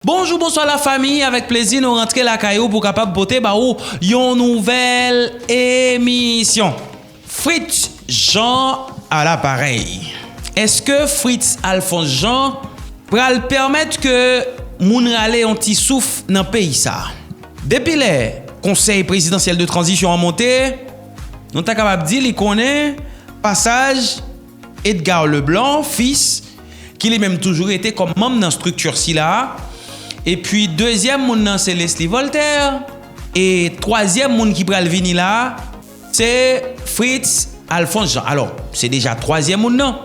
Bonjour, bonsoir la famille, avec plaisir nous rentrer la caillou pour capable porter une nouvelle émission. Fritz Jean à l'appareil. Est-ce que Fritz Alphonse Jean pral permettre que moun rale un petit souffle dans le pays ça? Depuis le conseil présidentiel de transition en montée, nous sommes capables de dire qu'il connaît passage Edgar Leblanc, fils, qui lui même toujours été comme membre dans la structure si là. Et puis deuxième moun c'est Leslie Voltaire et troisième moun qui pral venir là c'est Fritz Alphonse Jean. Alors, c'est déjà troisième moun non.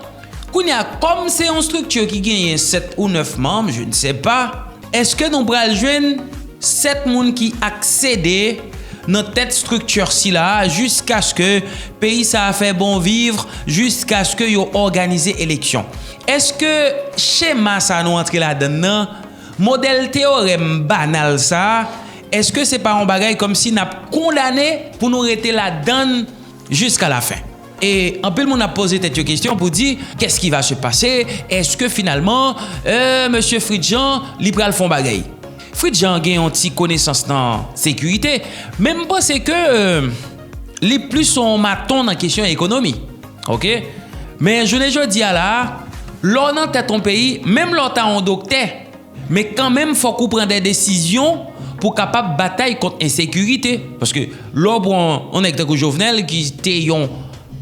Kounya comme c'est une structure qui gagne 7 ou 9 membres, je ne sais pas, est-ce que nous pral joindre 7 moun qui accéder dans cette structure si là jusqu'à ce que pays ça a fait bon vivre, jusqu'à ce que yo organiser élection. Est-ce que schéma ça nous entrer là-dedans? Modèle théorème banal ça, est-ce que c'est pas un bagage comme si n'a condamné pour nous rester là-dedans jusqu'à la fin? Et un peu le monde a posé cette question pour dire qu'est-ce qui va se passer? Est-ce que finalement monsieur Fritz Jean li pral font bagay? Fritz Jean gagne une petite connaissance dans sécurité, même pas c'est que les plus sont maton dans question économie. OK? Mais je ne dis à là, l'on dans ton pays, même l'on t'a un docteur. Mais quand même, il faut qu'on prenne des décisions pour capable bataille contre l'insécurité. Parce que là, on est avec Jovenel qui était un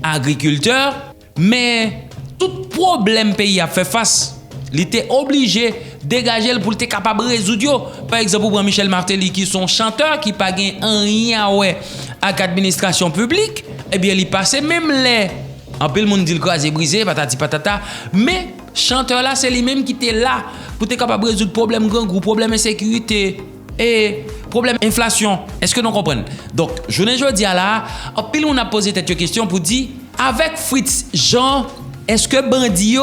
agriculteur, mais tout problème pays a fait face. Il était obligé de dégager pour être capable de résoudre. Par exemple, pour Michel Martelly, qui sont chanteurs, qui pas rien à l'administration publique, eh bien, il passait même les. En peu le monde dit le croisé brisé, patati patata. Mais chanteur là, c'est lui-même qui était là pour être capable de résoudre problème grand groupe, problème insécurité et problème inflation. Est-ce que nous comprenons? Donc, je ne dis à là, en pile on a posé cette question pour dire avec Fritz Jean, est-ce que bandi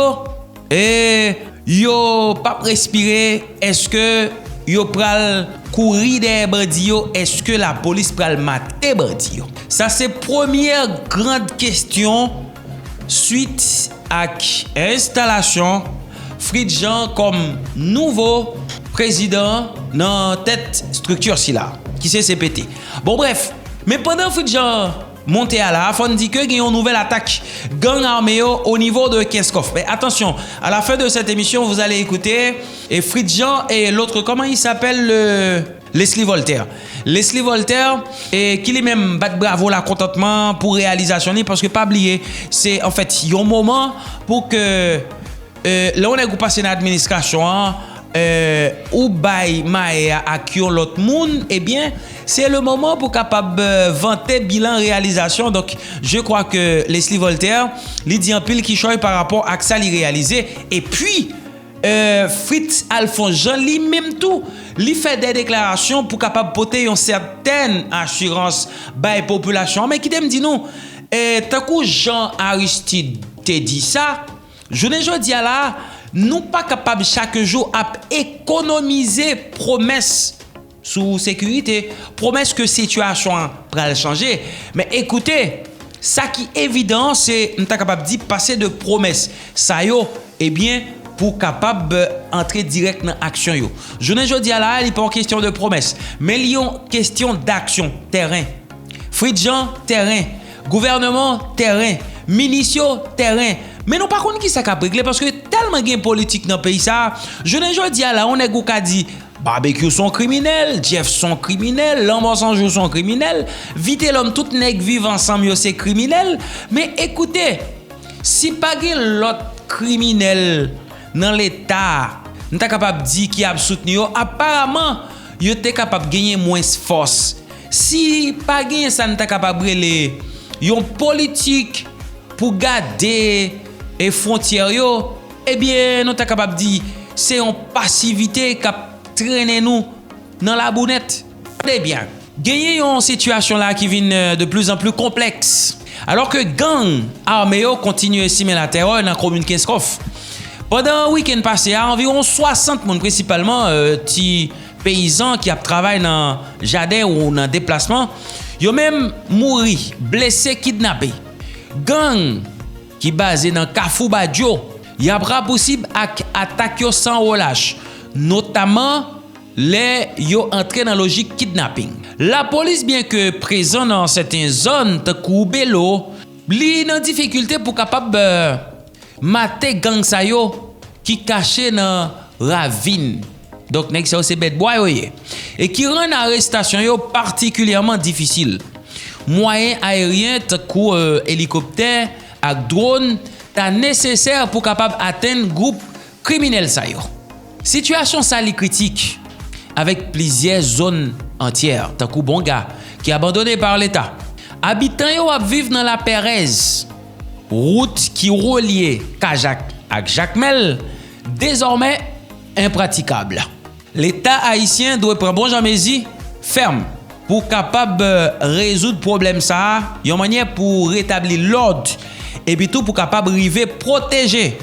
yo pas respirer? Est-ce que yo pral courir des bandi? Est-ce que la police pral mater bandi? Ça c'est première grande question suite à l'installation Fritz Jean comme nouveau président dans cette structure ci là qui c'est CPT. Bon bref, mais pendant Fritz Jean monté à la, on dit que il y a une nouvelle attaque gang armé au niveau de Kinskov. Mais attention, à la fin de cette émission, vous allez écouter et Fritz Jean et l'autre comment il s'appelle Leslie Voltaire. Leslie Voltaire et qui lui même bat bravo la contentement pour réalisation parce que pas oublier, c'est en fait il y a un moment pour que là on est passé dans l'administration ou bay maé à qui l'autre monde, eh bien c'est le moment pour capable vanter bilan réalisation. Donc je crois que Leslie Voltaire lui dit un pile qui choisit par rapport à ça li réalisé et puis Fritz Alphonse Jean lui-même tout lui fait des déclarations pour capable porter une certaine assurance by population mais qui t'aime dit non tant que Jean Aristide te dit ça je ne dis à là nous pas capable chaque jour à économiser promesse sous sécurité promesse que situation va changer mais écoutez ça qui est évident c'est nous pas capable d'y passer de promesse ça yo eh bien pour capable entrer direct dans l'action. Je ne dis à là, il n'est pas en question de promesse, mais il y a une question d'action, terrain. Fritz Jean, terrain. Gouvernement, terrain. Ministre, terrain. Mais non, par contre, qui ça a réglé parce que tellement de politique dans le pays, ça, je ne dis à là, on est qui dit barbecue sont criminels, Jeff sont criminels, l'homme sans jour sont criminels, vite l'homme tout nèg vivent ensemble, c'est criminel. Mais écoutez, si pas l'autre criminel dans l'état, nous sommes capables de dire qu'il a soutenu, apparemment, il était capable de gagner moins de force. Si pas gagner ça, nous sommes capables de gagner une politique pour garder les frontières, eh bien, nous sommes capables de dire c'est une passivité qui traîne nous dans la bounette. Eh bien, gagner une situation là qui vient de plus en plus complexe. Alors que gang armé continue à simer la terreur dans la commune Kinskov. Pendant le week-end passé, environ 60 personnes, principalement petits paysans qui travaillent dans le jardin ou dans le déplacement, ils ont même mouru, blessés, kidnappés. Gang qui est basé dans Kafou Badjo, il y a possible d'attaquer sans relâche, notamment les yo entré dans logique kidnapping. La police bien que présent dans certaines zones te Belo, li nan difficulté pour capable mater gang sa yo qui caché dans ravine. Donc nek ça c'est bête boy et qui rend arrestation yo particulièrement difficile. Moyen aérien te hélicoptère ak drone ta nécessaire pour capable atteindre groupe criminel sa yo. Situation sali critique avec plusieurs zones entières. Tant que bon gars qui est abandonné par l'État. Habitants yo vivent dans la Perez, route qui relie Kajak à Jacmel, désormais impraticable. L'État haïtien doit prendre bon jamézi ferme pour capable résoudre problème ça, une manière pour rétablir l'ordre et puis tout pour capable arriver protéger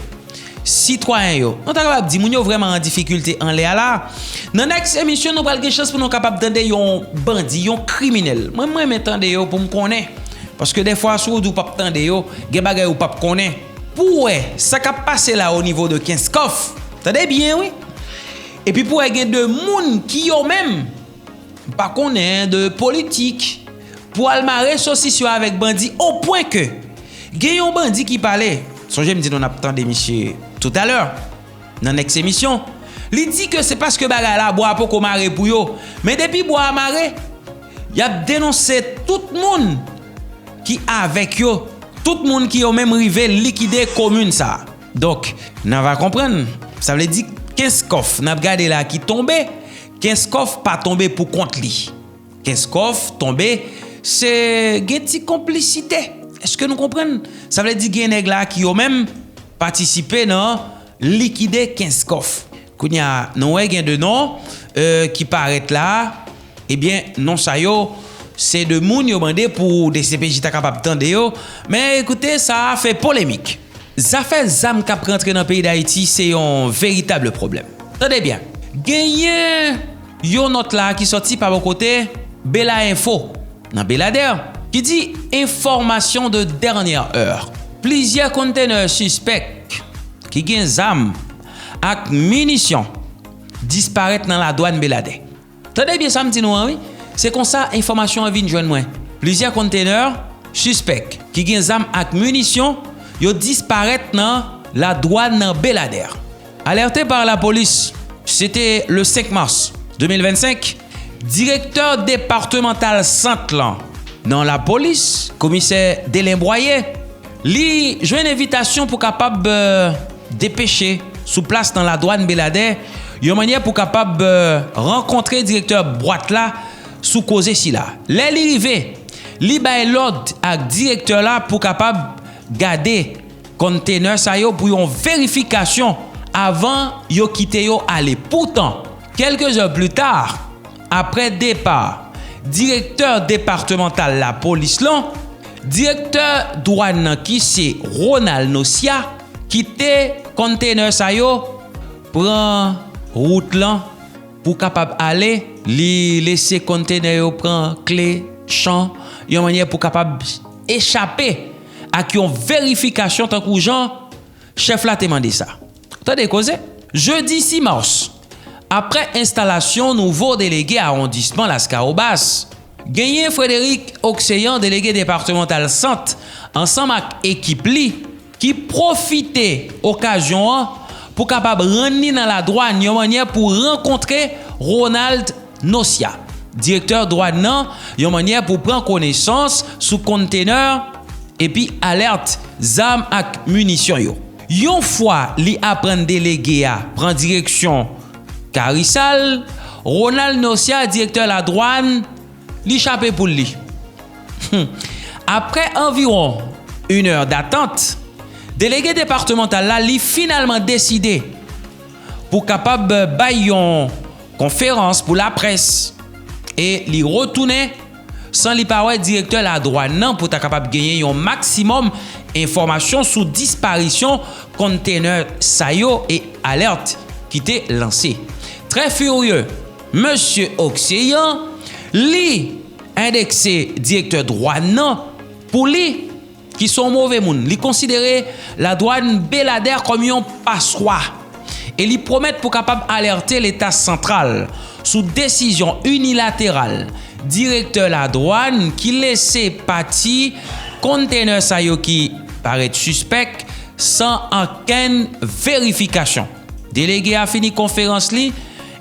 citoyens yo. On t'a capable di moun yo vraiment en difficulté en l'air là. Dans next émission nous pral gen chance pour nous capable tande yon bandit, yon criminel. Moi m'entende yo pour me connaître parce que des fois sou ou pas tande yo, gen bagay ou pas connaître. Pour ça ka passé là au niveau de 15 coffres. Tendez bien oui. Et puis pour gen de moun qui yo même pas connaît de politique pour almarrer saucisson avec bandit au point que gen yon bandit qui parlait. Songez me dit on a entendu monsieur tout à l'heure dans next émission. Il dit que c'est parce que bagay la bois pour marrer pour yo. Mais depuis bois marrer, il a dénoncé tout le monde qui avec yo, tout le monde qui a même rivé liquider commune ça. Donc, on va comprendre. Ça veut dire 15 coffres n'a regardé là qui tombé, 15 coffres pas tombé pour compte li. 15 coffres tombé, c'est une complicité. Est-ce que nous comprenons? Ça veut dire qu'il y a des nèg là qui ont même participé dans liquider 15 coffres. Kounya nou gen de nom qui paraît là, eh bien non ça yo c'est de moun yo mandé pour des CPJ ta capable tande yo, mais écoutez ça a fait polémique. Ça fait zam k'ap rentre dans le pays d'Haïti, c'est un véritable problème. Tendez bien. Genyen yon note là qui sorti par mon côté Bella Info dans Belader qui dit information de dernière heure. Plusieurs conteneurs suspects qui gen zam ak munitions disparaître dans la douane Belader. Tendez bien ça me dit nous oui. C'est comme ça information en vinn joindre moi. Plusieurs conteneurs suspects qui gen zam ak munitions yo disparaître dans la douane Belader. Alerté par la police, c'était le 5 mars 2025, directeur départemental Saint-Lan dans la police, commissaire Délin Boyer, li joue une invitation pour capable dépêcher sous place dans la douane Belader, une manière pour capable rencontrer directeur boîte là sous cause si là. Les rivé, li bay l'ordre à directeur là pour capable garder conteneur ça yo pour une vérification avant yo quitter yo aller. Pourtant, quelques heures plus tard, après départ, directeur départemental la police là, directeur douane qui c'est Ronald Nosia, quitte conteneur ça yo, prend route là pour capable aller, li laisser conteneur yo prend clé champ, yon manière pour capable échapper à qui on vérification tant que Jean chef là demandé ça. Attendez cause. Jeudi 6 mars, après installation nouveau délégué arrondissement Las Carobas, gagné Frédéric Oxeyan, délégué départemental Centre, ensemble avec équipe li qui profitait occasion pour capable rentrer dans la douane une manière pour rencontrer Ronald Nosia, directeur douane une manière pour prendre connaissance sous conteneur et puis alerte zam ak munitions yo. Yon fois li apprend délégué a prend direction Carissal, Ronald Nosia, directeur la douane, li chapé pour lui. Après environ 1 heure d'attente, délégué départemental là li finalement décidé pour capable bay yon conférence pour la presse et li retourner sans li parler directeur la douane non pour ta capable gagner un maximum information sur disparition conteneur sayo et alerte qui était lancé. Très furieux, monsieur Oxeyan li indexé directeur douane non pour li qui sont mauvais moun, li considérer la douane Belader comme un passoire et ils promettent pour capable alerter l'État central sous décision unilatérale directeur la douane qui laissait partir conteneur ça yo qui paraît suspect sans aucune vérification. Délégué a fini conférence li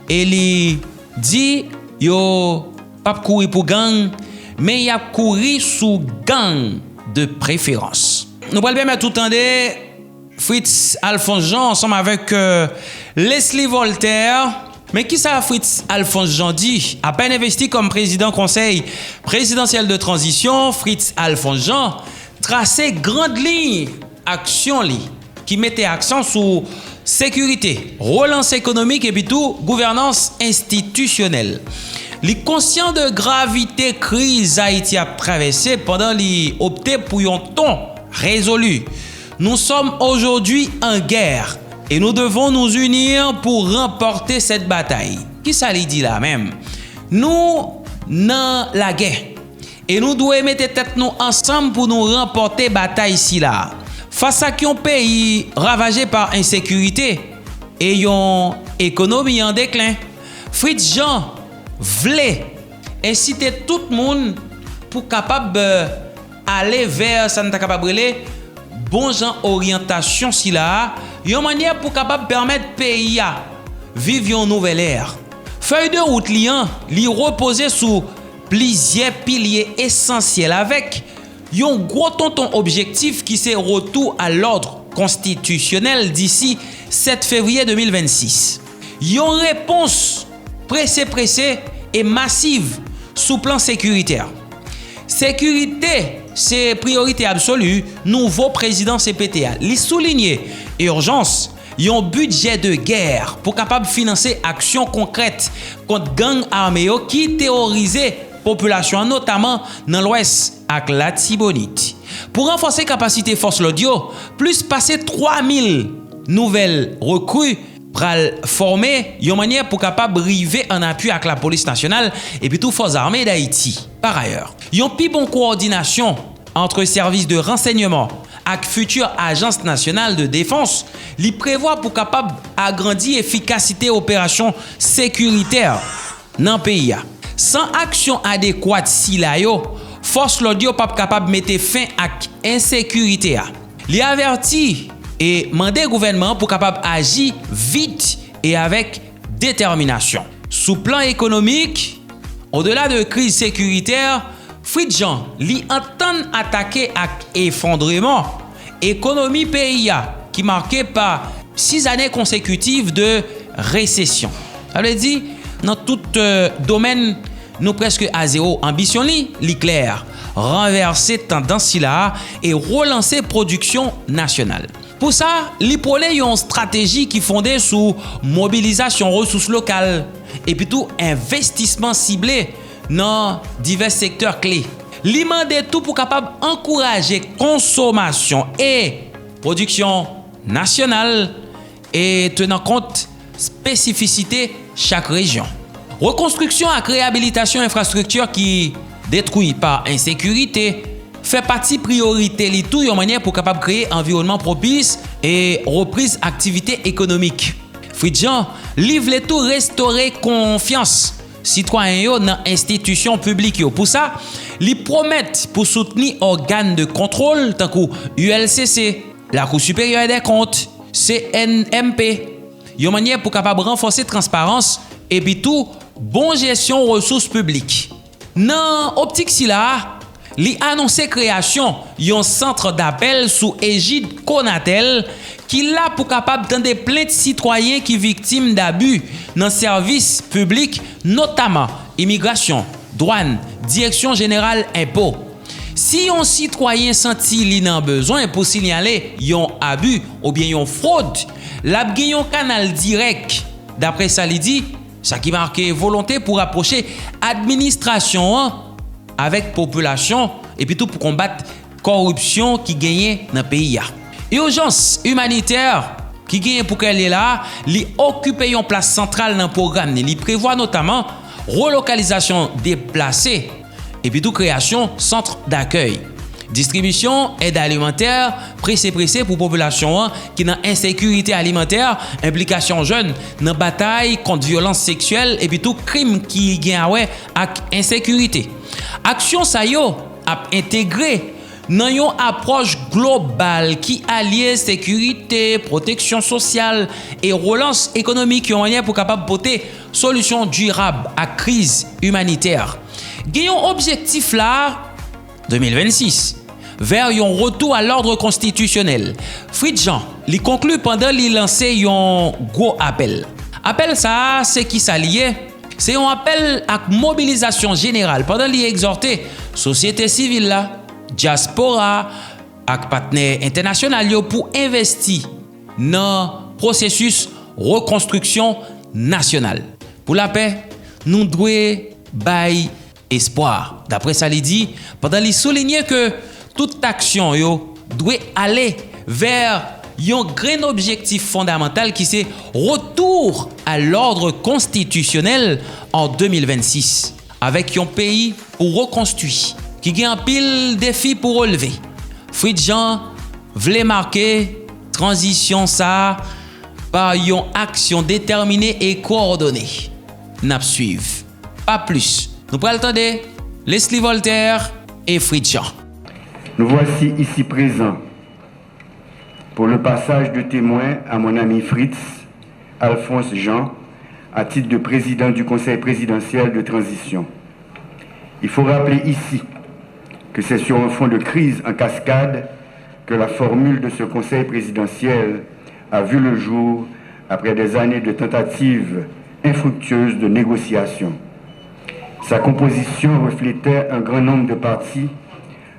et il dit yo pas courir pour gang mais il a couru sous gang de préférence. Nous allons bien mettre tout en Fritz Alphonse Jean ensemble avec Leslie Voltaire. Mais qui ça Fritz Alphonse Jean dit? À peine investi comme président conseil présidentiel de transition, Fritz Alphonse Jean tracé grande ligne action qui mettait accent sur sécurité, relance économique et puis tout gouvernance institutionnelle. Les conscients de gravité crise Haïti a traversé pendant les opté pour un ton résolu. Nous sommes aujourd'hui en guerre et nous devons nous unir pour remporter cette bataille. Qui ça lui dit là même? Nous dans la guerre et nous devons mettre tête nous ensemble pour nous remporter bataille ici là. Face à un pays ravagé par insécurité et une économie en déclin, Fritz Jean voulait inciter tout le monde pour capable aller vers ça n'est capable bon genre orientation si là, une manière pour capable permettre pays à vivre une nouvelle ère. Feuille de route liant, li reposer sur plusieurs piliers essentiels avec un gros tonton objectif qui c'est retour à l'ordre constitutionnel d'ici 7 février 2026. Une réponse pressée et massive sous plan sécuritaire. Sécurité, c'est priorité absolue. Nouveau président CPTA. Il souligne urgence, un budget de guerre pour capable financer actions concrètes contre gang armés qui terrorisent population notamment dans l'ouest avec la Tibonite. Pour renforcer capacité force l'audio, plus passer 3000 nouvelles recrues pral former une manière pour capable arriver en appui avec la police nationale et puis tout forces armées d'Haïti. Par ailleurs, une plus bonne coordination entre services de renseignement et future agence nationale de défense, li prévoit pour capable agrandir l'efficacité opération sécuritaire dans le pays. Sans action adéquate si la yo, force l'audio pas capable mettre fin à insécurité. Li averti et mandé gouvernement pour capable agir vite et avec détermination. Sous plan économique, au-delà de crise sécuritaire, Fritz Jean li entend attaquer avec effondrement économie pays qui marqué par 6 années consécutives de récession. Ça veut dire dans tout domaine nous presque à zéro. Ambition li clair, renverser tendance là et relancer production nationale. Pour ça, li prône une stratégie qui fondée sur mobilisation ressources locales et puis tout investissement ciblé dans divers secteurs clés. Li mande tout pour capable encourager consommation et production nationale et tenant compte spécificité chaque région. Reconstruction et réhabilitation infrastructure qui détruit par insécurité fait partie priorité li tout une manière pour capable créer environnement propice et reprise activité économique. Fritz Jean livre tout restaurer confiance citoyen dans institutions publiques yo. Pour ça, li promettent pour soutenir organes de contrôle tant que ULCC, la Cour supérieure des comptes, CNMP, une manière pour capable renforcer transparence et puis tout bon gestion ressources publiques. Dans optique si là, li annoncé création d'un centre d'appel sous égide Conatel qui là pour capable tendre plaintes citoyens qui victimes d'abus dans services publics notamment immigration, douane, direction générale impôts. Si un citoyen senti li nan besoin pour signaler un abus ou bien une fraude, la gen un canal direct d'après ça li dit ça qui marque volonté pour approcher administration avec population et puis tout pour combattre corruption qui gagne dans le pays. Urgence humanitaire qui gagne pour qu'elle est là, li occuper une place centrale dans le programme, li prévoit notamment relocalisation déplacée et puis tout création centre d'accueil. Distribution, aide alimentaire, pressé pour population qui dans insécurité alimentaire, implication jeune dans bataille contre violence sexuelle et puis tout crime qui gagne avec insécurité. Action ça yo a intégré dans une approche globale qui allie sécurité, protection sociale et relance économique en moyen pour capable porter solution durable à crise humanitaire. Gagnons objectif là 2026 vers un retour à l'ordre constitutionnel. Fritz Jean, il conclut pendant qu'il lancé un gros appel. Appel ça, c'est qui s'allie? C'est un appel à mobilisation générale pendant qu'il exhorté société civile là, diaspora ak partenaires internationaux pour investir dans processus reconstruction nationale. Pour la paix, nous devons bailler espoir. D'après ça, il dit, pendant qu'il souligne que toute action doit aller vers un grand objectif fondamental qui c'est retour à l'ordre constitutionnel en 2026 avec un pays pour reconstruire qui a un pile défi pour relever. Fritz Jean voulait marquer transition ça par une action déterminée et coordonnée. N'a suivre. Pas plus. Nous prenons le temps Leslie Voltaire et Fritz Jean. Nous voici ici présents pour le passage de témoin à mon ami Fritz Alphonse Jean à titre de président du Conseil présidentiel de transition. Il faut rappeler ici que c'est sur un fond de crise en cascade que la formule de ce Conseil présidentiel a vu le jour après des années de tentatives infructueuses de négociation. Sa composition reflétait un grand nombre de partis,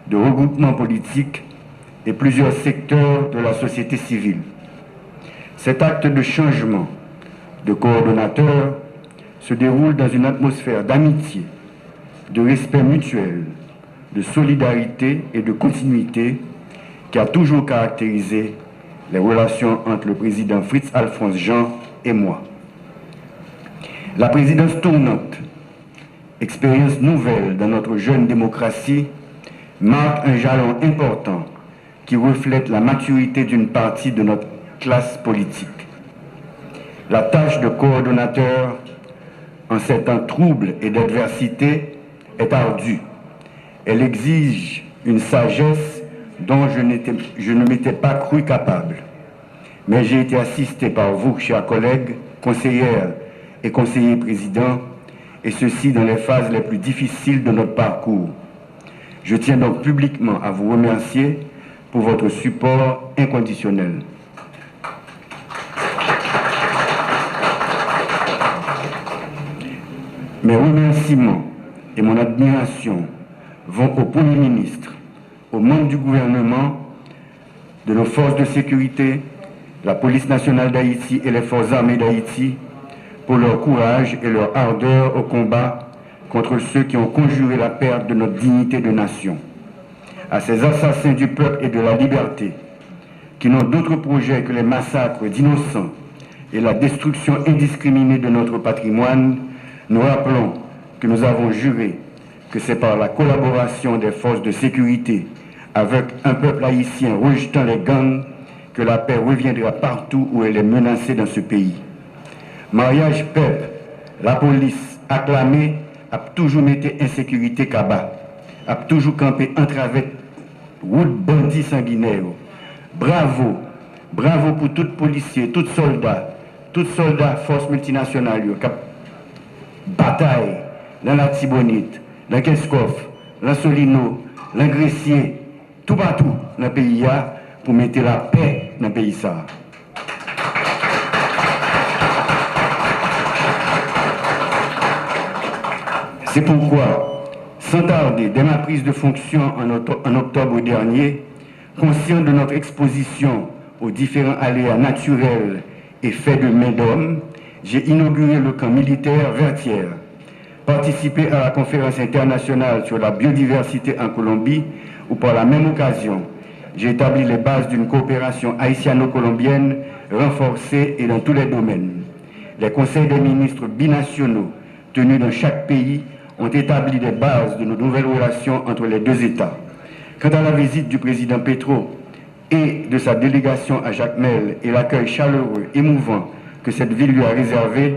de regroupements politiques et plusieurs secteurs de la société civile. Cet acte de changement de coordonnateur se déroule dans une atmosphère d'amitié, de respect mutuel, de solidarité et de continuité qui a toujours caractérisé les relations entre le président Fritz Alphonse Jean et moi. La présidence tournante, expérience nouvelle dans notre jeune démocratie, marque un jalon important qui reflète la maturité d'une partie de notre classe politique. La tâche de coordonnateur en ces temps troubles et d'adversité est ardue. Elle exige une sagesse dont je ne m'étais pas cru capable. Mais j'ai été assisté par vous, chers collègues, conseillères et conseillers présidents, et ceci dans les phases les plus difficiles de notre parcours. Je tiens donc publiquement à vous remercier pour votre support inconditionnel. Mes remerciements et mon admiration vont au Premier ministre, aux membres du gouvernement, de nos forces de sécurité, la police nationale d'Haïti et les forces armées d'Haïti pour leur courage et leur ardeur au combat contre ceux qui ont conjuré la perte de notre dignité de nation. À ces assassins du peuple et de la liberté, qui n'ont d'autre projet que les massacres d'innocents et la destruction indiscriminée de notre patrimoine, nous rappelons que nous avons juré que c'est par la collaboration des forces de sécurité avec un peuple haïtien rejetant les gangs que la paix reviendra partout où elle est menacée dans ce pays. Mariage peuple, la police acclamée a toujours mis insécurité cabas, a toujours campé entre avec route bandits sanguinaires. Bravo, bravo pour tout policier, tout soldat force multinationale qui bataille dans la Tibonite, dans Keskov, dans Solino, dans Gressier, tout partout dans le pays pour mettre la paix dans le pays. C'est pourquoi, sans tarder, dès ma prise de fonction en octobre dernier, conscient de notre exposition aux différents aléas naturels et faits de main d'homme, j'ai inauguré le camp militaire Vertières, participé à la conférence internationale sur la biodiversité en Colombie, où par la même occasion, j'ai établi les bases d'une coopération haïtiano-colombienne renforcée et dans tous les domaines. Les conseils des ministres binationaux tenus dans chaque pays ont établi les bases de nos nouvelles relations entre les deux États. Quant à la visite du président Petro et de sa délégation à Jacmel et l'accueil chaleureux, émouvant que cette ville lui a réservé,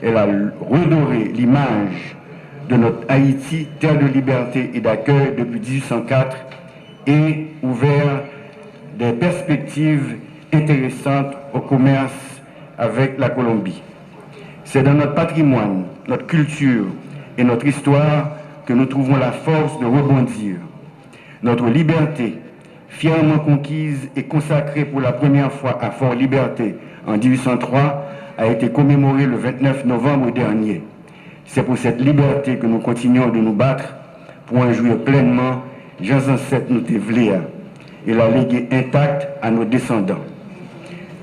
elle a redoré l'image de notre Haïti, terre de liberté et d'accueil depuis 1804, et ouvert des perspectives intéressantes au commerce avec la Colombie. C'est dans notre patrimoine, notre culture et notre histoire que nous trouvons la force de rebondir. Notre liberté, fièrement conquise et consacrée pour la première fois à Fort-Liberté en 1803, a été commémorée le 29 novembre dernier. C'est pour cette liberté que nous continuons de nous battre pour en jouir pleinement, Jean ancêtres nous tévléa, et la léguer intacte à nos descendants.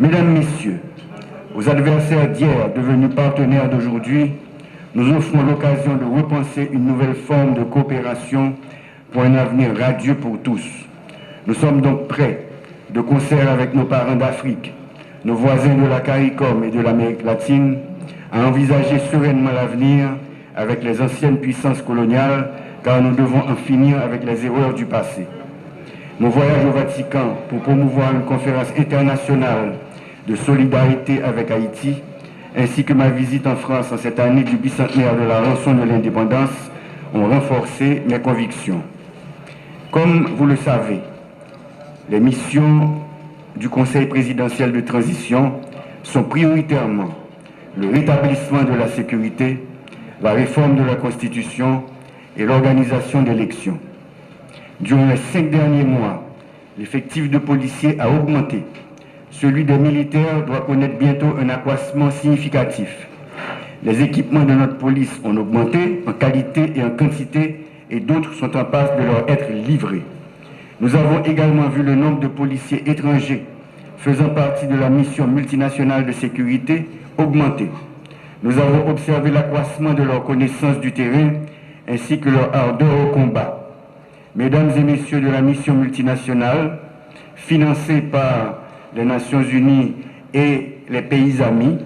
Mesdames, Messieurs, aux adversaires d'hier devenus partenaires d'aujourd'hui, nous offrons l'occasion de repenser une nouvelle forme de coopération pour un avenir radieux pour tous. Nous sommes donc prêts, de concert avec nos parents d'Afrique, nos voisins de la CARICOM et de l'Amérique latine, à envisager sereinement l'avenir avec les anciennes puissances coloniales, car nous devons en finir avec les erreurs du passé. Mon voyage au Vatican pour promouvoir une conférence internationale de solidarité avec Haïti, ainsi que ma visite en France en cette année du bicentenaire de la rançon de l'indépendance, ont renforcé mes convictions. Comme vous le savez, les missions du Conseil présidentiel de transition sont prioritairement le rétablissement de la sécurité, la réforme de la Constitution et l'organisation d'élections. Durant les 5 derniers mois, l'effectif de policiers a augmenté. Celui des militaires doit connaître bientôt un accroissement significatif. Les équipements de notre police ont augmenté en qualité et en quantité et d'autres sont en passe de leur être livrés. Nous avons également vu le nombre de policiers étrangers faisant partie de la mission multinationale de sécurité augmenter. Nous avons observé l'accroissement de leur connaissance du terrain ainsi que leur ardeur au combat. Mesdames et messieurs de la mission multinationale, financée par les Nations Unies et les pays amis,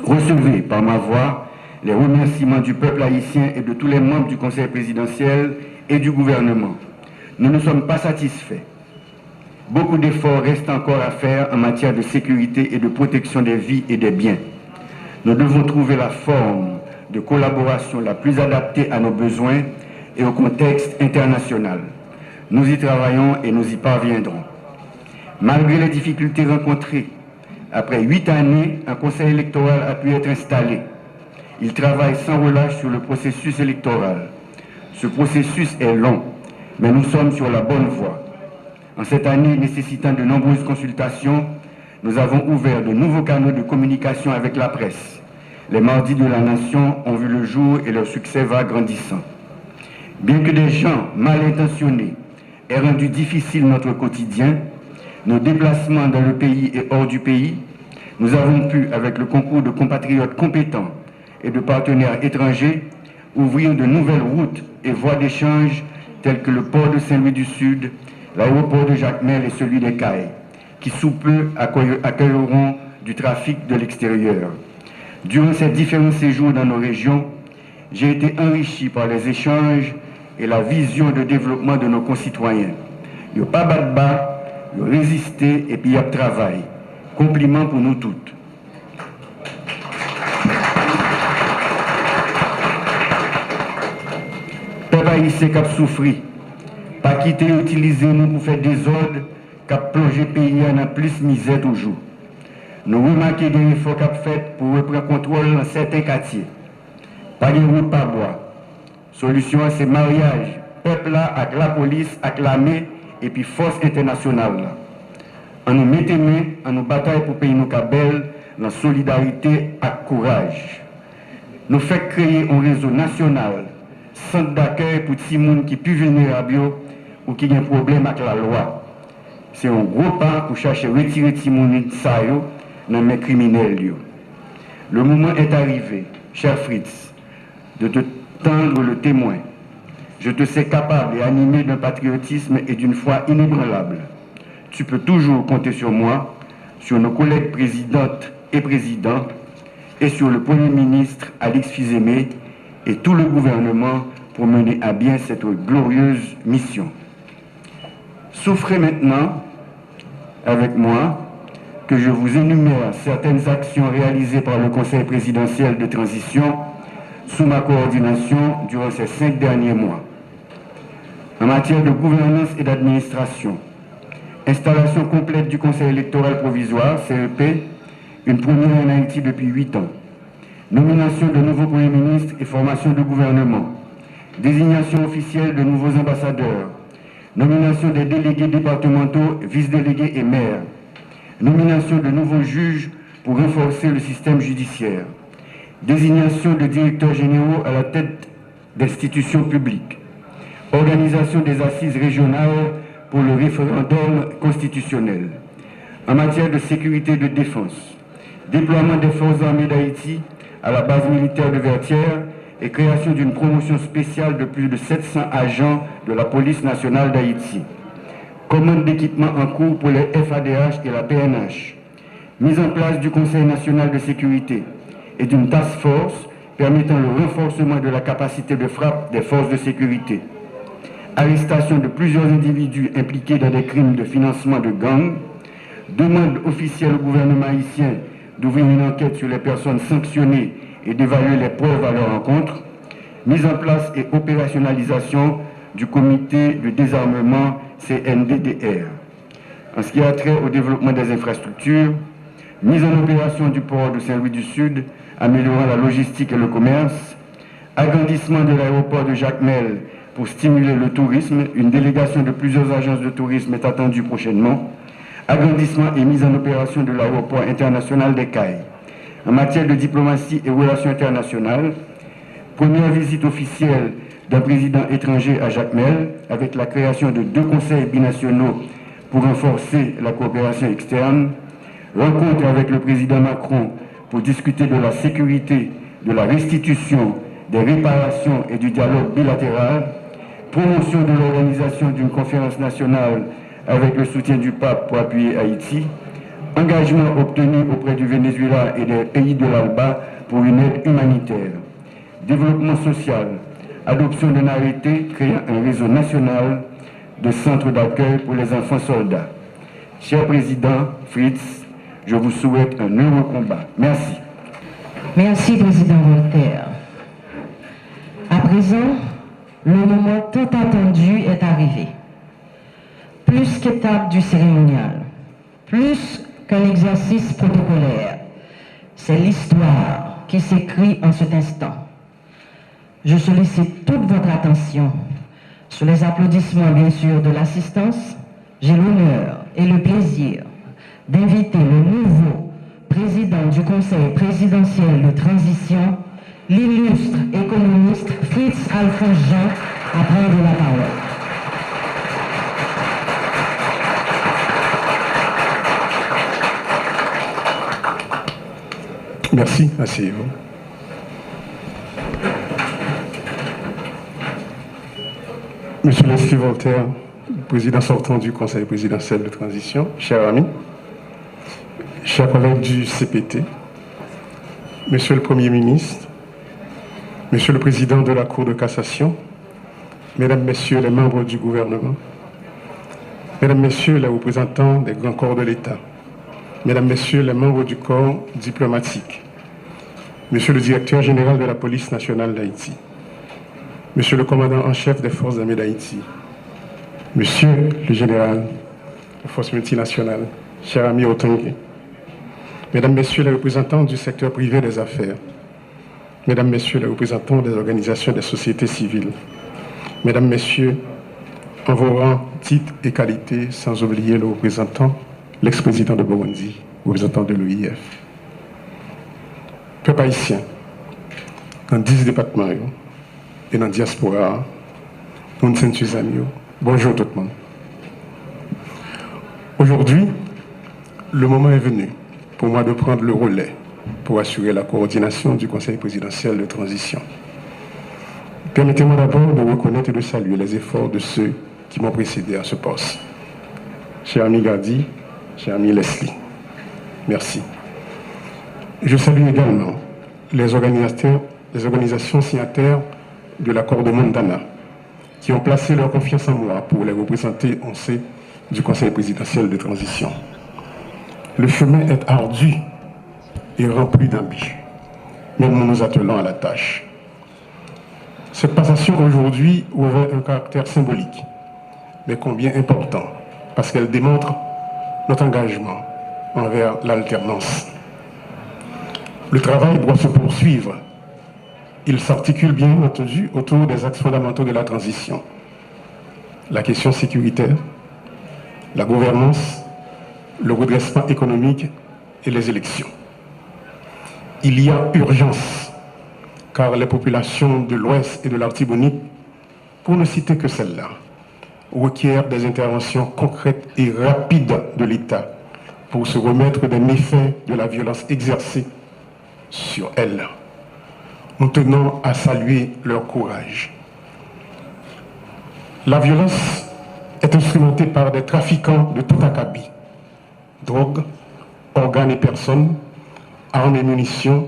recevez par ma voix les remerciements du peuple haïtien et de tous les membres du Conseil présidentiel et du gouvernement. Nous ne sommes pas satisfaits. Beaucoup d'efforts restent encore à faire en matière de sécurité et de protection des vies et des biens. Nous devons trouver la forme de collaboration la plus adaptée à nos besoins et au contexte international. Nous y travaillons et nous y parviendrons. Malgré les difficultés rencontrées, après 8 années, un conseil électoral a pu être installé. Il travaille sans relâche sur le processus électoral. Ce processus est long, mais nous sommes sur la bonne voie. En cette année nécessitant de nombreuses consultations, nous avons ouvert de nouveaux canaux de communication avec la presse. Les mardis de la nation ont vu le jour et leur succès va grandissant. Bien que des gens mal intentionnés aient rendu difficile notre quotidien, nos déplacements dans le pays et hors du pays, nous avons pu, avec le concours de compatriotes compétents et de partenaires étrangers, ouvrir de nouvelles routes et voies d'échange telles que le port de Saint-Louis-du-Sud, l'aéroport de Jacmel et celui des Cayes, qui sous peu accueilleront du trafic de l'extérieur. Durant ces différents séjours dans nos régions, j'ai été enrichi par les échanges et la vision de développement de nos concitoyens. Il n'y a pas bas, il y a résister et puis il y a travail. Compliment pour nous toutes. Peuple haïtien qui a souffert, pas quitter utiliser nous pour faire des ordres qui a plongé le pays dans plus misère toujours. Nous remarquons des efforts qui a fait pour reprendre contrôle dans certains quartiers. Pas de route, pas bois. Solution, c'est mariage. Peuple là avec la police, avec l'armée et puis force internationale là. En nous mettant main, en nous bataille pour payer nos cabelles, dans solidarité et courage. Nous faisons créer un réseau national, centre d'accueil pour tous les gens qui sont plus vulnérables ou qui ont un problème avec la loi. C'est un gros pas pour chercher à retirer les gens dans les criminels. Le moment est arrivé, cher Fritz, de te tendre le témoin. Je te sais capable et animé d'un patriotisme et d'une foi inébranlable. Tu peux toujours compter sur moi, sur nos collègues présidentes et présidents, et sur le Premier ministre Alix Fils-Aimé et tout le gouvernement pour mener à bien cette glorieuse mission. Souffrez maintenant avec moi que je vous énumère certaines actions réalisées par le Conseil présidentiel de transition sous ma coordination durant ces 5 derniers mois. En matière de gouvernance et d'administration, installation complète du Conseil électoral provisoire, CEP, une première en Haïti depuis 8 ans. Nomination de nouveaux premiers ministres et formation de gouvernement. Désignation officielle de nouveaux ambassadeurs. Nomination des délégués départementaux, vice-délégués et maires. Nomination de nouveaux juges pour renforcer le système judiciaire. Désignation de directeurs généraux à la tête d'institutions publiques. Organisation des assises régionales pour le référendum constitutionnel. En matière de sécurité et de défense, déploiement des forces armées d'Haïti à la base militaire de Vertières et création d'une promotion spéciale de plus de 700 agents de la police nationale d'Haïti. Commande d'équipements en cours pour les FADH et la PNH. Mise en place du Conseil national de sécurité et d'une task force permettant le renforcement de la capacité de frappe des forces de sécurité. Arrestation de plusieurs individus impliqués dans des crimes de financement de gangs. Demande officielle au gouvernement haïtien d'ouvrir une enquête sur les personnes sanctionnées et d'évaluer les preuves à leur encontre. Mise en place et opérationnalisation du comité de désarmement CNDDR. En ce qui a trait au développement des infrastructures, mise en opération du port de Saint-Louis du Sud, améliorant la logistique et le commerce, agrandissement de l'aéroport de Jacmel pour stimuler le tourisme, une délégation de plusieurs agences de tourisme est attendue prochainement, agrandissement et mise en opération de l'aéroport international des Cayes. En matière de diplomatie et relations internationales, première visite officielle d'un président étranger à Jacmel, avec la création de 2 conseils binationaux pour renforcer la coopération externe, rencontre avec le président Macron pour discuter de la sécurité, de la restitution, des réparations et du dialogue bilatéral, promotion de l'organisation d'une conférence nationale avec le soutien du pape pour appuyer Haïti, engagement obtenu auprès du Venezuela et des pays de l'ALBA pour une aide humanitaire, développement social, adoption d'un arrêté créant un réseau national de centres d'accueil pour les enfants soldats. Cher Président Fritz, je vous souhaite un heureux combat. Merci. Merci, Président Voltaire. À présent, le moment tant attendu est arrivé. Plus qu'étape du cérémonial, plus qu'un exercice protocolaire, c'est l'histoire qui s'écrit en cet instant. Je sollicite toute votre attention. Sous les applaudissements, bien sûr, de l'assistance, j'ai l'honneur et le plaisir d'inviter le nouveau président du Conseil présidentiel de transition, l'illustre économiste Fritz Alphonse Jean, à prendre la parole. Merci, asseyez-vous. Monsieur Leslie Voltaire, président sortant du Conseil présidentiel de transition, chers amis, chers collègues du CPT, Monsieur le Premier ministre, Monsieur le Président de la Cour de cassation, Mesdames, Messieurs les membres du gouvernement, Mesdames, Messieurs les représentants des grands corps de l'État, Mesdames, Messieurs les membres du corps diplomatique, Monsieur le Directeur général de la Police nationale d'Haïti, Monsieur le commandant en chef des forces armées d'Haïti, Monsieur le général des forces multinationales, cher ami Otangué, Mesdames, Messieurs les représentants du secteur privé des affaires, Mesdames, Messieurs les représentants des organisations des sociétés civiles, Mesdames, Messieurs, en vos rangs, titres et qualités, sans oublier le représentant, l'ex-président de Burundi, représentant de l'OIF. Peuple haïtien, dans 10 départements et dans la diaspora, nous sommes tous amis. Bonjour tout le monde. Aujourd'hui, le moment est venu pour moi de prendre le relais pour assurer la coordination du Conseil présidentiel de transition. Permettez-moi d'abord de reconnaître et de saluer les efforts de ceux qui m'ont précédé à ce poste. Cher ami Gardi, cher ami Leslie, merci. Je salue également les organisations signataires de l'accord de Montana, qui ont placé leur confiance en moi pour les représenter au sein du Conseil présidentiel de transition. Le chemin est ardu et rempli d'embûches, mais nous nous attelons à la tâche. Cette passation aujourd'hui revêt un caractère symbolique, mais combien important, parce qu'elle démontre notre engagement envers l'alternance. Le travail doit se poursuivre. Il s'articule bien entendu autour des axes fondamentaux de la transition. La question sécuritaire, la gouvernance, le redressement économique et les élections. Il y a urgence, car les populations de l'Ouest et de l'Artibonite, pour ne citer que celles-là, requièrent des interventions concrètes et rapides de l'État pour se remettre des méfaits de la violence exercée sur elles. Nous tenons à saluer leur courage. La violence est instrumentée par des trafiquants de tout acabit, drogue, organes et personnes, armes et munitions,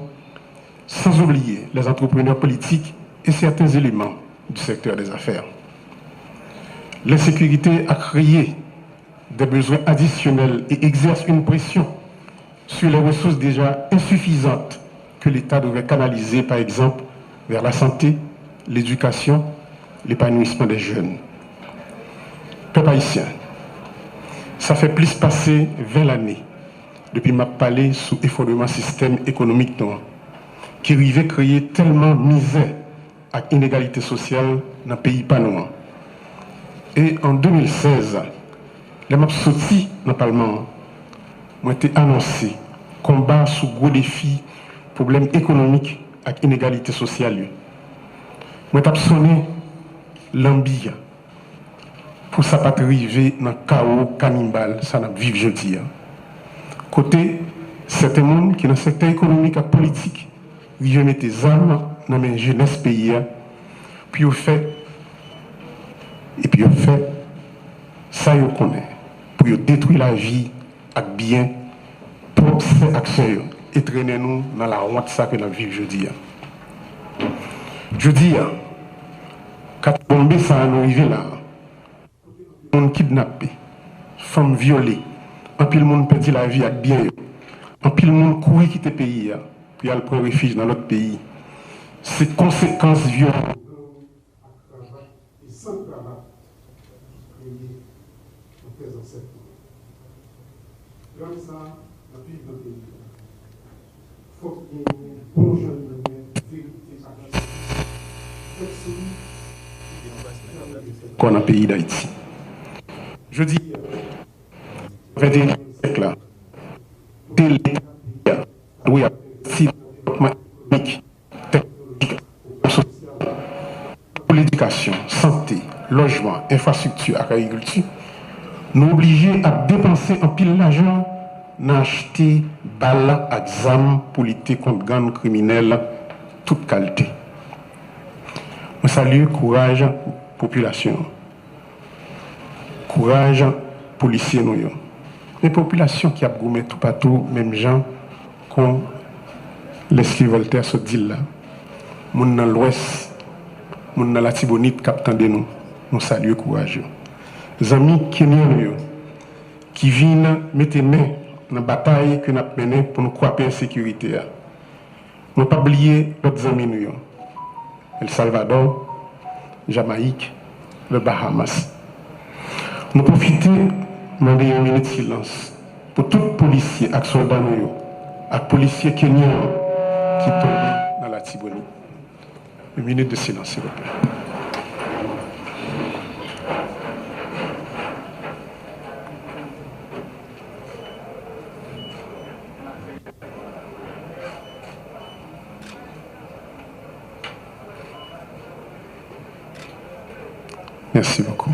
sans oublier les entrepreneurs politiques et certains éléments du secteur des affaires. L'insécurité a créé des besoins additionnels et exerce une pression sur les ressources déjà insuffisantes que l'État devrait canaliser, par exemple, vers la santé, l'éducation, l'épanouissement des jeunes. Peuple haïtien, ça fait plus passer 20 années depuis ma parlé sous effondrement système économique noir, qui arrivait créer tellement misère et inégalité sociale dans le pays pas noir. Et en 2016, les maps sortis dans le Parlement ont été annoncés combat sous gros défis, problèmes économiques et inégalité sociale. Moi, j'ai sonné l'ambi pour ça pas arriver dans le chaos cannibale, ça n'a vivre jeudi. Côté, certains monde qui dans le secteur économique et politique, ils mettent des armes dans la jeunesse pays, puis ils fait, ça ils connaissent, pour détruire la vie avec bien, pour ces actions et traîner nous dans la honte ça que nous vivons jeudi. Jeudi, quand bombé ça nous arrive là, on kidnappé, femmes violées, un pile monde perdit la vie avec bien, un pile monde courir quitter le pays, puis aller prendre refuge dans l'autre pays. Ces conséquences violentes. Comme ça, la vie dans le pays. Il faut qu'il y ait un bon jeune de vérité qu'on a un pays d'Haïti. Je dis, 21e siècle là, oui, si économique, technique, social, pour l'éducation, santé, logement, infrastructure, agriculture, nous obligés à dépenser un pile d'argent dans acheter balles et examens pour lutter contre gangs criminels toute qualité. Je salue courage population, courage policiers nous. Les populations qui a gommé tout partout, même gens comme Leslie Voltaire se dit là, moun dans l'ouest, moun dans la Tibonite captant de nous, nous saluons courage. Les amis kenyans qui viennent mettre main dans la bataille que nous avons menée pour nous croiser en sécurité. Nous ne pas oublier d'autres amis nous. El Salvador, Jamaïque, le Bahamas. Nous profitons de une minute de silence pour tous les policiers et soldats et les policiers kenyans qui tombent dans la Tibonite. Une minute de silence, s'il vous plaît. Merci beaucoup.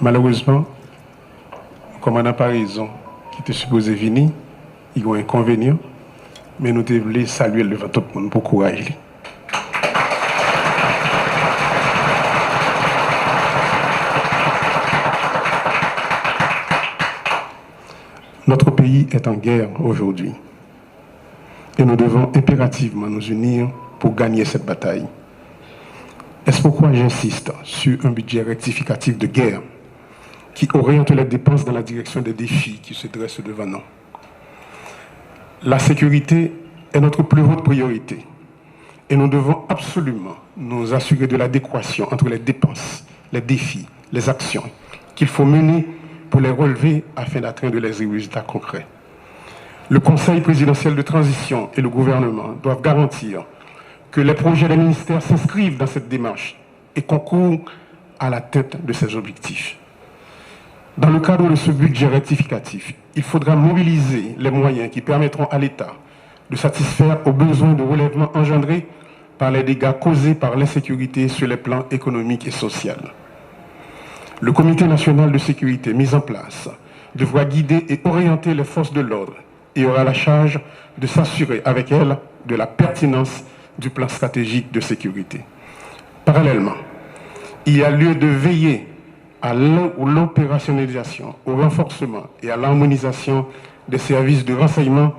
Malheureusement, le commandant par raison qui était supposé venir, il y a un inconvénient, mais nous devons saluer devant tout le monde pour courage. Notre pays est en guerre aujourd'hui. et nous devons impérativement nous unir pour gagner cette bataille. Est-ce pourquoi j'insiste sur un budget rectificatif de guerre qui oriente les dépenses dans la direction des défis qui se dressent devant nous. La sécurité est notre plus haute priorité et nous devons absolument nous assurer de l'adéquation entre les dépenses, les défis, les actions qu'il faut mener pour les relever afin d'atteindre les résultats concrets. Le Conseil présidentiel de transition et le gouvernement doivent garantir que les projets des ministères s'inscrivent dans cette démarche et concourent à l'atteinte de ces objectifs. Dans le cadre de ce budget rectificatif, il faudra mobiliser les moyens qui permettront à l'État de satisfaire aux besoins de relèvement engendrés par les dégâts causés par l'insécurité sur les plans économiques et sociaux. Le Comité national de sécurité mis en place devra guider et orienter les forces de l'ordre et aura la charge de s'assurer avec elles de la pertinence du plan stratégique de sécurité. Parallèlement, il y a lieu de veiller à l'opérationnalisation, au renforcement et à l'harmonisation des services de renseignement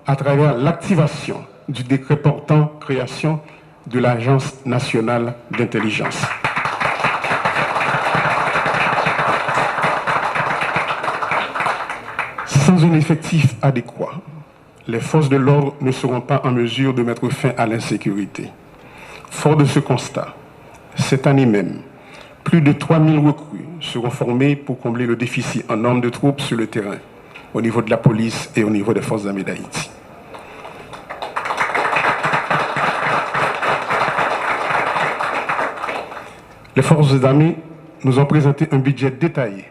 à travers l'activation du décret portant création de l'Agence nationale d'intelligence. Sans un effectif adéquat, les forces de l'ordre ne seront pas en mesure de mettre fin à l'insécurité. Fort de ce constat, cette année même, plus de 3000 recrues seront formés pour combler le déficit en nombre de troupes sur le terrain, au niveau de la police et au niveau des forces armées d'Haïti. Les forces armées nous ont présenté un budget détaillé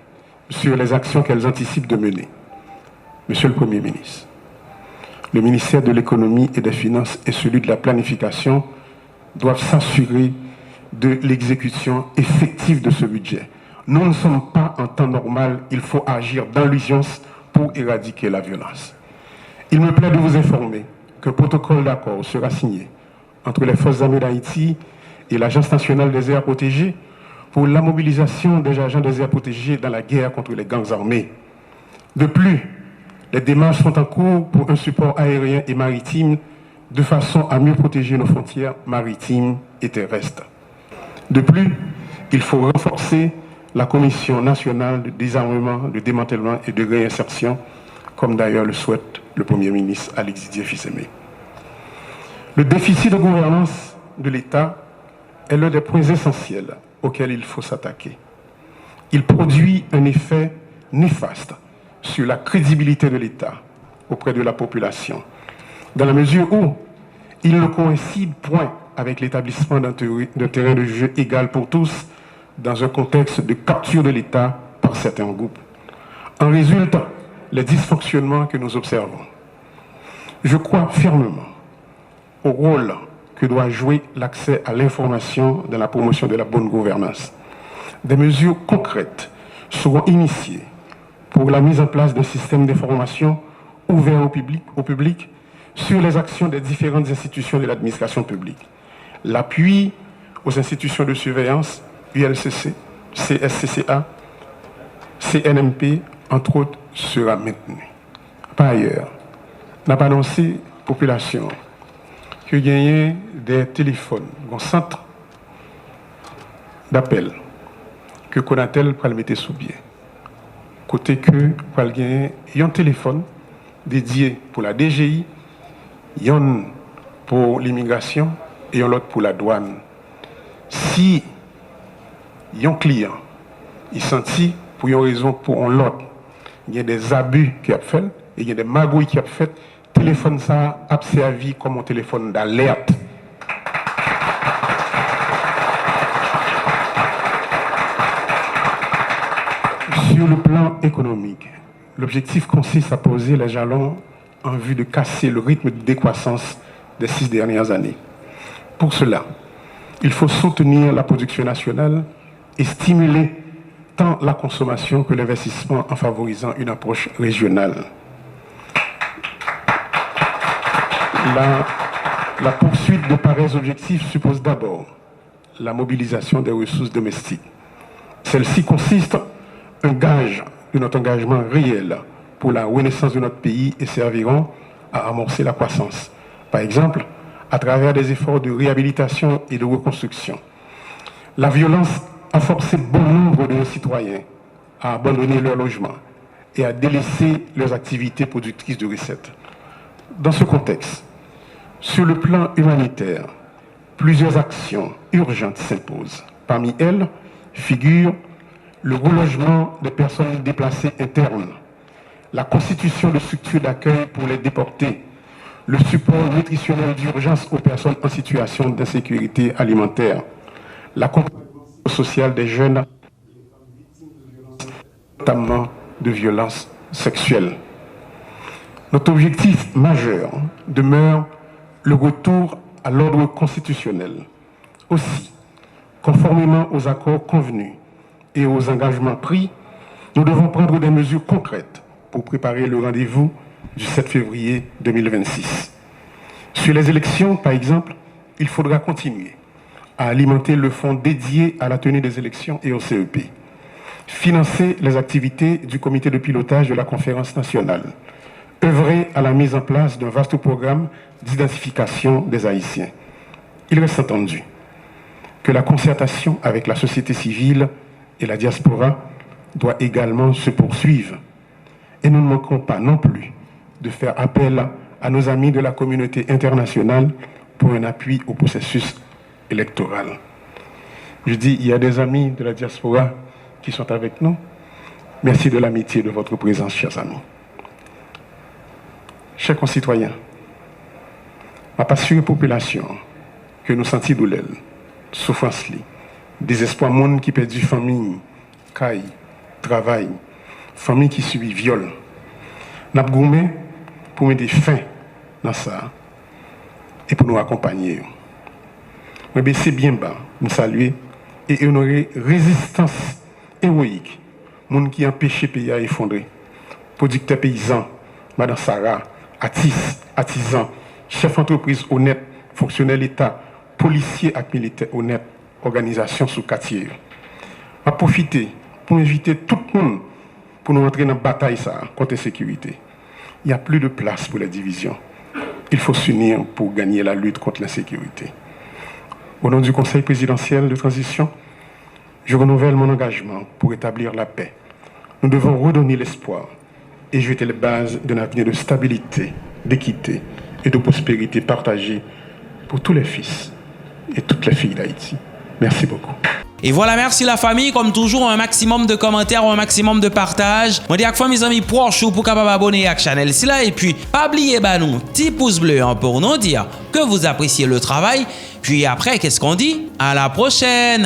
sur les actions qu'elles anticipent de mener. Monsieur le Premier ministre, le ministère de l'économie et des finances et celui de la planification doivent s'assurer de l'exécution effective de ce budget. Nous ne sommes pas en temps normal, il faut agir dans l'urgence pour éradiquer la violence. Il me plaît de vous informer qu'un protocole d'accord sera signé entre les forces armées d'Haïti et l'Agence nationale des aires protégées pour la mobilisation des agents des aires protégées dans la guerre contre les gangs armés. De plus, les démarches sont en cours pour un support aérien et maritime de façon à mieux protéger nos frontières maritimes et terrestres. De plus, il faut renforcer la Commission nationale de désarmement, de démantèlement et de réinsertion, comme d'ailleurs le souhaite le Premier ministre Alexis Didier Fils-Aimé. Le déficit de gouvernance de l'État est l'un des points essentiels auxquels il faut s'attaquer. Il produit un effet néfaste sur la crédibilité de l'État auprès de la population, dans la mesure où il ne coïncide point avec l'établissement d'un terrain de jeu égal pour tous dans un contexte de capture de l'État par certains groupes. En résultent les dysfonctionnements que nous observons. Je crois fermement au rôle que doit jouer l'accès à l'information dans la promotion de la bonne gouvernance. Des mesures concrètes seront initiées pour la mise en place d'un système d'information ouvert au public sur les actions des différentes institutions de l'administration publique. L'appui aux institutions de surveillance, ULCC, CSCCA, CNMP, entre autres, sera maintenu. Par ailleurs, on a annoncé à la population que gagner des téléphones, un centre d'appel que Conatel pour le mettre sous pied. Côté que pour gagner un téléphone dédié pour la DGI, un pour l'immigration et un autre pour la douane. Si un client il sentit pour une raison pour l'autre, il y a des abus qui a fait, et il y a des magouilles qui a fait, téléphone ça a servi comme un téléphone d'alerte. Sur le plan économique, l'objectif consiste à poser les jalons en vue de casser le rythme de décroissance des 6 dernières années. Pour cela, il faut soutenir la production nationale et stimuler tant la consommation que l'investissement en favorisant une approche régionale. La poursuite de pareils objectifs suppose d'abord la mobilisation des ressources domestiques. Celle-ci consiste un gage de notre engagement réel pour la renaissance de notre pays et serviront à amorcer la croissance. Par exemple, à travers des efforts de réhabilitation et de reconstruction. La violence a forcé bon nombre de nos citoyens à abandonner leur logement et à délaisser leurs activités productrices de recettes. Dans ce contexte, sur le plan humanitaire, plusieurs actions urgentes s'imposent. Parmi elles figurent le relogement des personnes déplacées internes, la constitution de structures d'accueil pour les déportés, le support nutritionnel d'urgence aux personnes en situation d'insécurité alimentaire, l'accompagnement social des jeunes, notamment de violences sexuelles. Notre objectif majeur demeure le retour à l'ordre constitutionnel. Aussi, conformément aux accords convenus et aux engagements pris, nous devons prendre des mesures concrètes pour préparer le rendez-vous du 7 février 2026. Sur les élections, par exemple, il faudra continuer à alimenter le fonds dédié à la tenue des élections et au CEP, financer les activités du comité de pilotage de la conférence nationale, œuvrer à la mise en place d'un vaste programme d'identification des Haïtiens. Il reste entendu que la concertation avec la société civile et la diaspora doit également se poursuivre. Et nous ne manquerons pas non plus de faire appel à nos amis de la communauté internationale pour un appui au processus électoral. Je dis, il y a des amis de la diaspora qui sont avec nous. Merci de l'amitié de votre présence, chers amis. Chers concitoyens, ma passion population que nous sentons douleur, souffrance, désespoir, monde qui perdu famille, caille, travail, famille qui subit viol. Nous avons gourmé pour mettre fin dans ça et pour nous accompagner. Mais c'est bien bas, nous saluer et honorer résistance héroïque, monde qui empêche le pays à effondrer. Producteurs paysans, Madame Sarah, artisans, chefs d'entreprise honnêtes, fonctionnaires l'État, policiers et militaires honnêtes, organisations sous quartier. Je vais profiter pour inviter tout le monde pour nous entrer dans la bataille contre la sécurité. Il n'y a plus de place pour les divisions. Il faut s'unir pour gagner la lutte contre l'insécurité. Au nom du Conseil présidentiel de transition, je renouvelle mon engagement pour établir la paix. Nous devons redonner l'espoir et jeter les bases d'un avenir de stabilité, d'équité et de prospérité partagée pour tous les fils et toutes les filles d'Haïti. Merci beaucoup. Et voilà, merci la famille. Comme toujours, un maximum de commentaires, un maximum de partage. Moi, dis à fois mes amis proches pour capable abonner à la chaîne là. Et puis, pas oublier nous, petit pouce bleu pour nous dire que vous appréciez le travail. Puis après, qu'est-ce qu'on dit? À la prochaine!